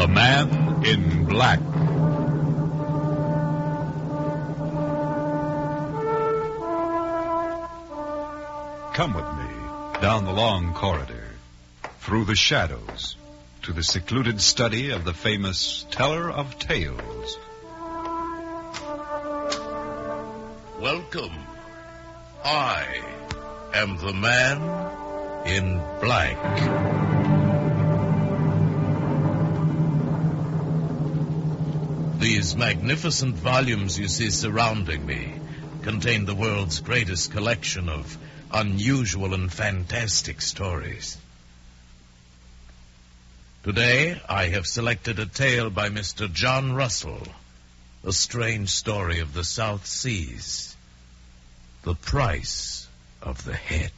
The Man in Black. Come with me down the long corridor, through the shadows, to the secluded study of the famous teller of tales. Welcome. I am the Man in Black. These magnificent volumes you see surrounding me contain the world's greatest collection of unusual and fantastic stories. Today, I have selected a tale by Mr. John Russell, a strange story of the South Seas, The Price of the Head.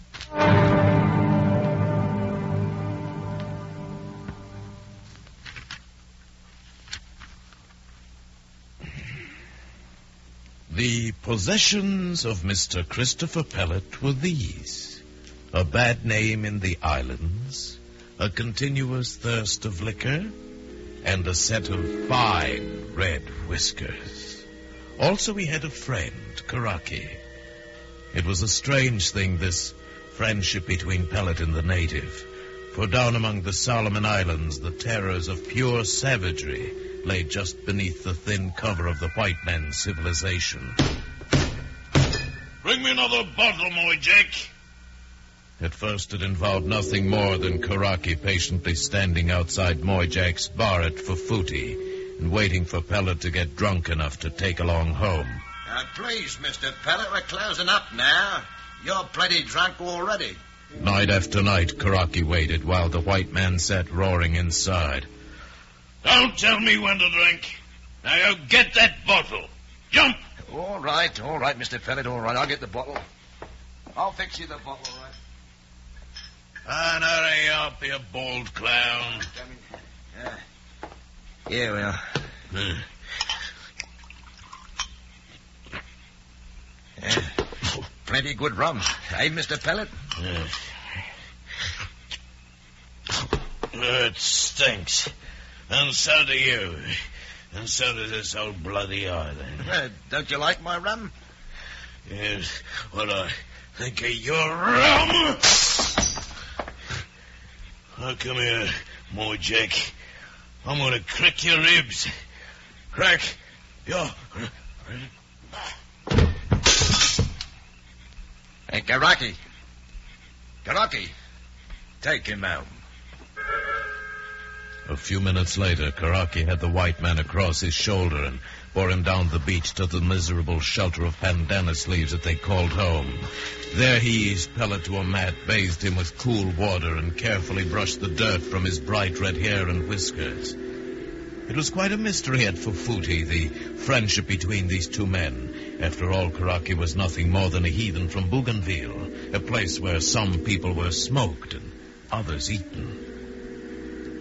The possessions of Mr. Christopher Pellet were these: a bad name in the islands, a continuous thirst of liquor, and a set of fine red whiskers. Also, he had a friend, Karaki. It was a strange thing, this friendship between Pellet and the native, for down among the Solomon Islands, the terrors of pure savagery lay just beneath the thin cover of the white man's civilization. Bring me another bottle, my Jack. At first, it involved nothing more than Karaki patiently standing outside Moy Jack's bar at Fufuti and waiting for Pellet to get drunk enough to take along home. Please, Mr. Pellet, we're closing up now. You're plenty drunk already. Night after night, Karaki waited while the white man sat roaring inside. Don't tell me when to drink. Now you get that bottle. Jump! All right, Mr. Pellet, all right. I'll get the bottle. I'll fix you the bottle, all right. And hurry up, you bald clown. Here we are. Plenty good rum. Eh, Mr. Pellet? It stinks. And so do you. And so does this old bloody island. Don't you like my rum? Yes, what I think of your rum. Oh, come here, Moy Jack. I'm going to crack your ribs. Crack your... Hey, Karaki. Karaki, take him out. A few minutes later, Karaki had the white man across his shoulder and bore him down the beach to the miserable shelter of pandanus leaves that they called home. There he eased Pellet to a mat, bathed him with cool water, and carefully brushed the dirt from his bright red hair and whiskers. It was quite a mystery at Fufuti, the friendship between these two men. After all, Karaki was nothing more than a heathen from Bougainville, a place where some people were smoked and others eaten.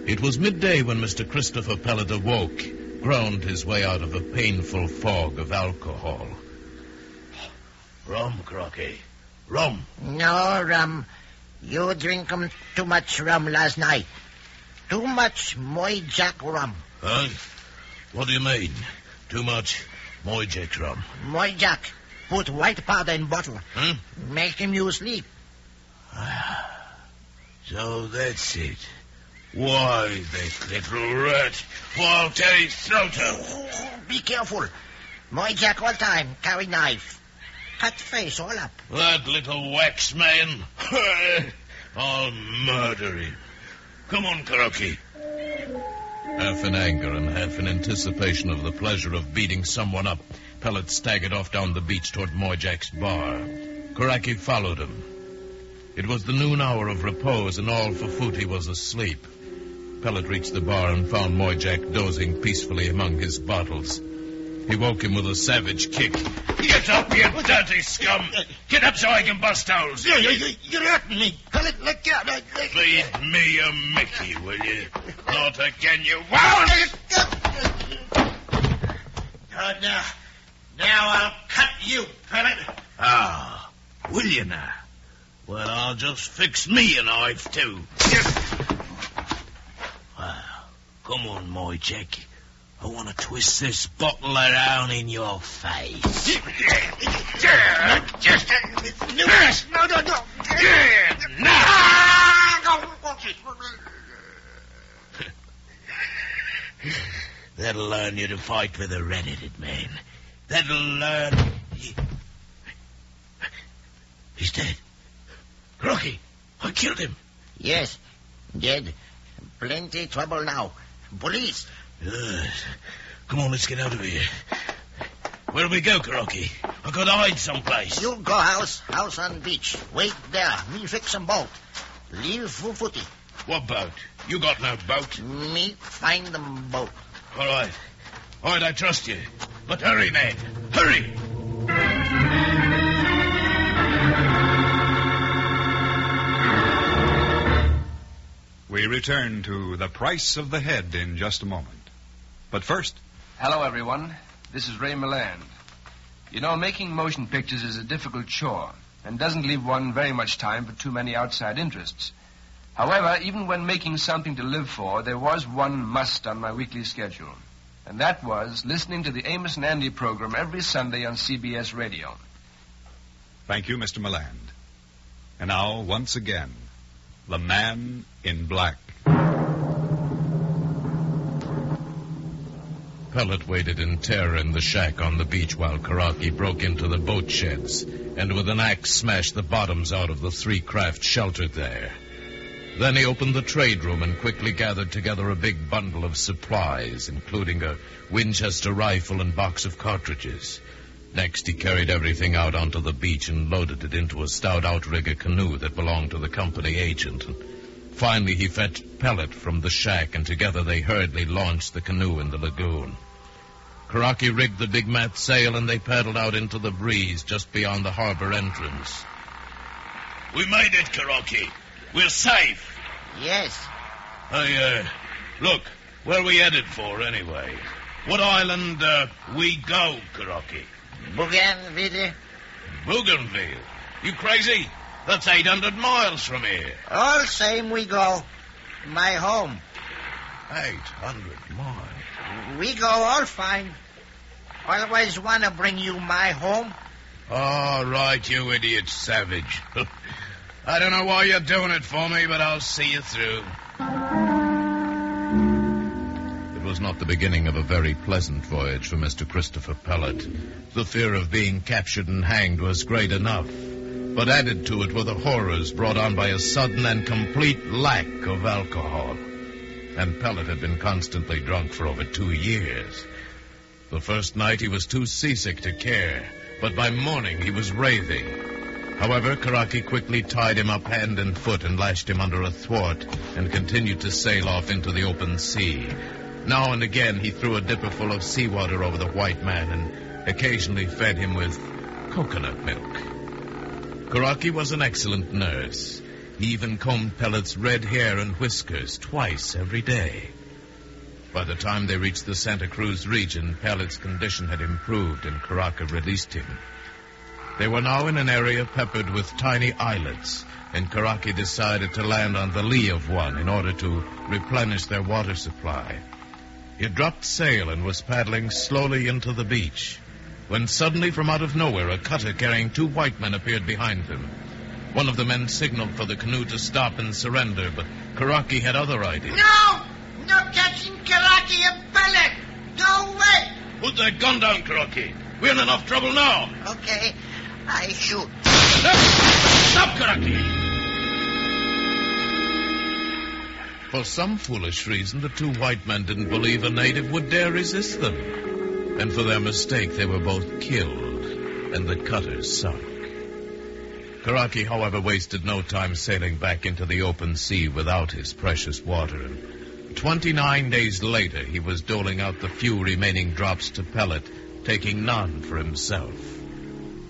It was midday when Mr. Christopher Pellet awoke, groaned his way out of a painful fog of alcohol. Rum, Crocky. Rum. No rum. You drink too much rum last night. Too much Moy Jack rum. Huh? What do you mean? Too much Moy Jack rum? Moy Jack. Put white powder in bottle. Huh? Make him you sleep. So that's it. Why, that little rat. Well, I'll tear his throat out. Be careful. Moy Jack all time. Carry knife. Cut face all up. That little wax man. I'll murder him. Come on, Karaki. Half in anger and half in anticipation of the pleasure of beating someone up, Pellet staggered off down the beach toward Moy Jack's bar. Karaki followed him. It was the noon hour of repose, and all Fufuti was asleep. Pellet reached the bar and found Moy Jack dozing peacefully among his bottles. He woke him with a savage kick. Get up, you dirty scum! Get up so I can bust holes! You're hurting me. Pellet, let go. Feed me a Mickey, will you? Not again, you won't! Now I'll cut you, Pellet. Ah, will you now? Well, I'll just fix me a knife, too. Wow, Come on, my Jack. I want to twist this bottle around in your face. That'll learn you to fight with a red-headed man. That'll learn... He's dead. Rocky, I killed him. Yes, dead. Plenty trouble now. Police. Good. Come on, let's get out of here. Where'll we go, Rocky? I gotta hide someplace. You go house on beach. Wait there. Me fix some boat. Leave full footy. What boat? You got no boat. Me find them boat. All right, I trust you. But hurry, man. Hurry! We return to the price of the head in just a moment. But first... Hello, everyone. This is Ray Milland. You know, making motion pictures is a difficult chore and doesn't leave one very much time for too many outside interests. However, even when making something to live for, there was one must on my weekly schedule. And that was listening to the Amos and Andy program every Sunday on CBS Radio. Thank you, Mr. Milland. And now, once again, The Man in Black. Pellet waited in terror in the shack on the beach while Karaki broke into the boat sheds and with an axe smashed the bottoms out of the 3 craft sheltered there. Then he opened the trade room and quickly gathered together a big bundle of supplies, including a Winchester rifle and box of cartridges. Next, he carried everything out onto the beach and loaded it into a stout outrigger canoe that belonged to the company agent. And finally, he fetched Pellet from the shack, and together they hurriedly launched the canoe in the lagoon. Karaki rigged the big mat sail, and they paddled out into the breeze just beyond the harbor entrance. We made it, Karaki. We're safe. Yes. Look, where are we headed for, anyway? What island, we go, Karaki? Bougainville. Bougainville? You crazy? That's 800 miles from here. All same we go. My home. 800 miles? We go all fine. Always want to bring you my home. All right, you idiot savage. I don't know why you're doing it for me, but I'll see you through. It was not the beginning of a very pleasant voyage for Mr. Christopher Pellet. The fear of being captured and hanged was great enough, but added to it were the horrors brought on by a sudden and complete lack of alcohol. And Pellet had been constantly drunk for over 2 years. The first night he was too seasick to care, but by morning he was raving. However, Karaki quickly tied him up hand and foot and lashed him under a thwart and continued to sail off into the open sea. Now and again he threw a dipper full of seawater over the white man and occasionally fed him with coconut milk. Karaki was an excellent nurse. He even combed Pellet's red hair and whiskers twice every day. By the time they reached the Santa Cruz region, Pellet's condition had improved and Karaki released him. They were now in an area peppered with tiny islets, and Karaki decided to land on the lee of one in order to replenish their water supply. He dropped sail and was paddling slowly into the beach, when suddenly from out of nowhere a cutter carrying 2 white men appeared behind them. One of the men signaled for the canoe to stop and surrender, but Karaki had other ideas. No! No catching Karaki and Pellet! No way! Put that gun down, Karaki. We're in enough trouble now. Okay, I shoot. Stop, Karaki! For some foolish reason, the 2 white men didn't believe a native would dare resist them. And for their mistake, they were both killed, and the cutter sunk. Karaki, however, wasted no time sailing back into the open sea without his precious water. And 29 days later, he was doling out the few remaining drops to Pellet, taking none for himself.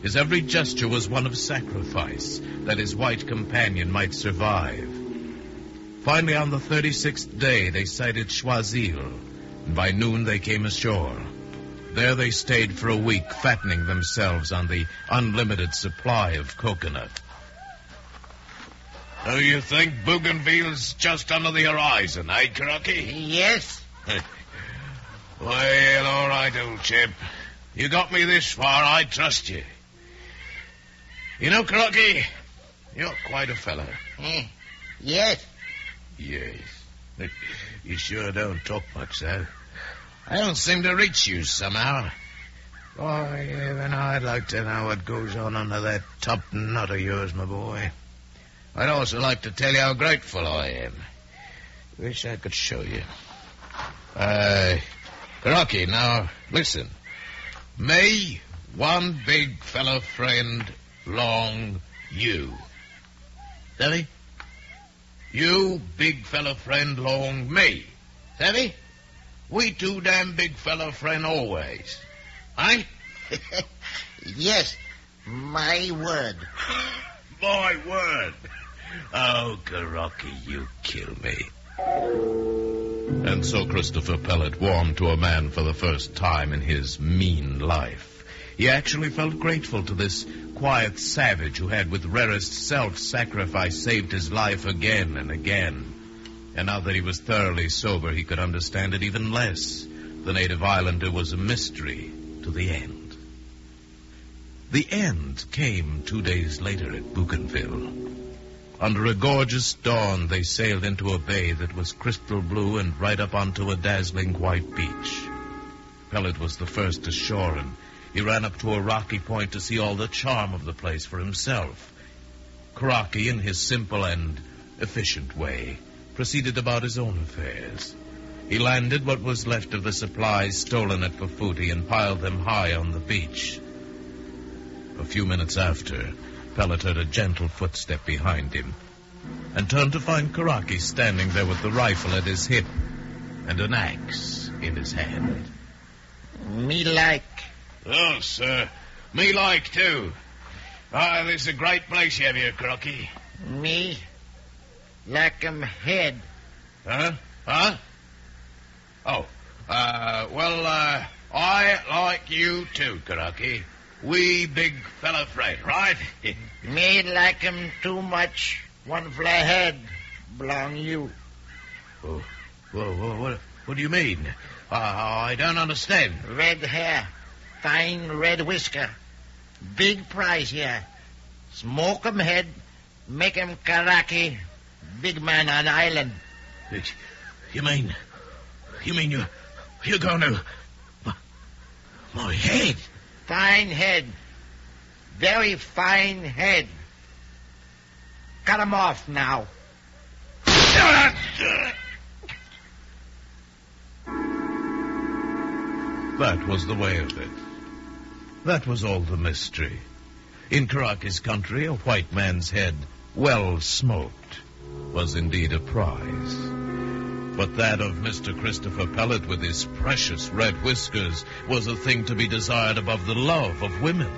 His every gesture was one of sacrifice, that his white companion might survive. Finally, on the 36th day, they sighted Choiseul, and by noon they came ashore. There they stayed for a week, fattening themselves on the unlimited supply of coconut. So you think Bougainville's just under the horizon, eh, Karaki? Yes, Well, all right, old chap. You got me this far, I trust you. You know, Crocky, you're quite a fellow. Yes. Yes. You sure don't talk much, though. I don't seem to reach you somehow. Boy, even I'd like to know what goes on under that top knot of yours, my boy. I'd also like to tell you how grateful I am. Wish I could show you. Crocky, now, listen. Me, one big fellow friend, long you. Savvy? You, big fellow friend, long me. Savvy? We two damn big fellow friend always. Eh? Yes, my word. My word. Oh, Crocky, you kill me. And so Christopher Pellet warmed to a man for the first time in his mean life. He actually felt grateful to this quiet savage who had with rarest self-sacrifice saved his life again and again. And now that he was thoroughly sober, he could understand it even less. The native islander was a mystery to the end. The end came 2 days later at Bougainville. Under a gorgeous dawn, they sailed into a bay that was crystal blue and right up onto a dazzling white beach. Pellet was the first ashore, and he ran up to a rocky point to see all the charm of the place for himself. Crocky, in his simple and efficient way, proceeded about his own affairs. He landed what was left of the supplies stolen at Pafuti and piled them high on the beach. A few minutes after, Pellet heard a gentle footstep behind him and turned to find Crocky standing there with the rifle at his hip and an axe in his hand. Me like. Oh, sir. Me like, too. This is a great place you have here, Crocky. Me like 'em head. Huh? Oh, I like you, too, Crocky. We big fella friend, right? Me like 'em too much. One fly head belong you. Oh, what do you mean? I don't understand. Red hair, fine red whisker. Big prize here. Smoke 'em head, make 'em karaki. Big man on island. You mean you're going to my head? Fine head. Very fine head. Cut 'em off now. That was the way of it. That was all the mystery. In Crocky's country, a white man's head, well smoked, was indeed a prize. But that of Mr. Christopher Pellet with his precious red whiskers was a thing to be desired above the love of women.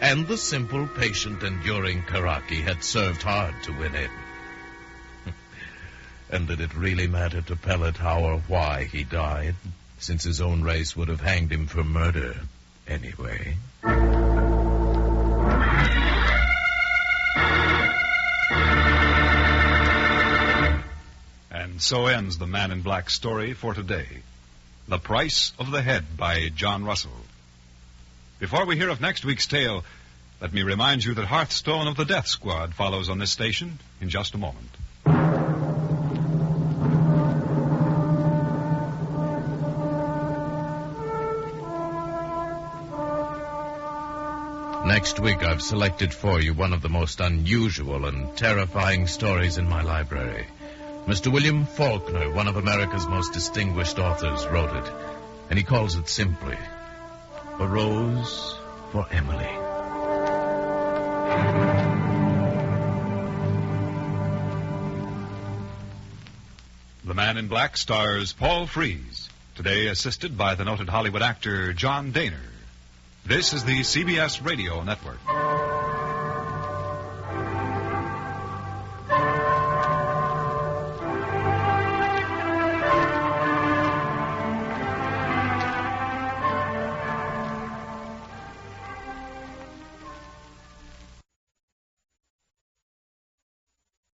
And the simple, patient, enduring Crocky had served hard to win it. And did it really matter to Pellet how or why he died, since his own race would have hanged him for murder anyway? And so ends the Man in Black story for today. The Price of the Head by John Russell. Before we hear of next week's tale, let me remind you that Hearthstone of the Death Squad follows on this station in just a moment. Next week, I've selected for you one of the most unusual and terrifying stories in my library. Mr. William Faulkner, one of America's most distinguished authors, wrote it, and he calls it simply, A Rose for Emily. The Man in Black stars Paul Frees, today assisted by the noted Hollywood actor John Daner. This is the CBS Radio Network.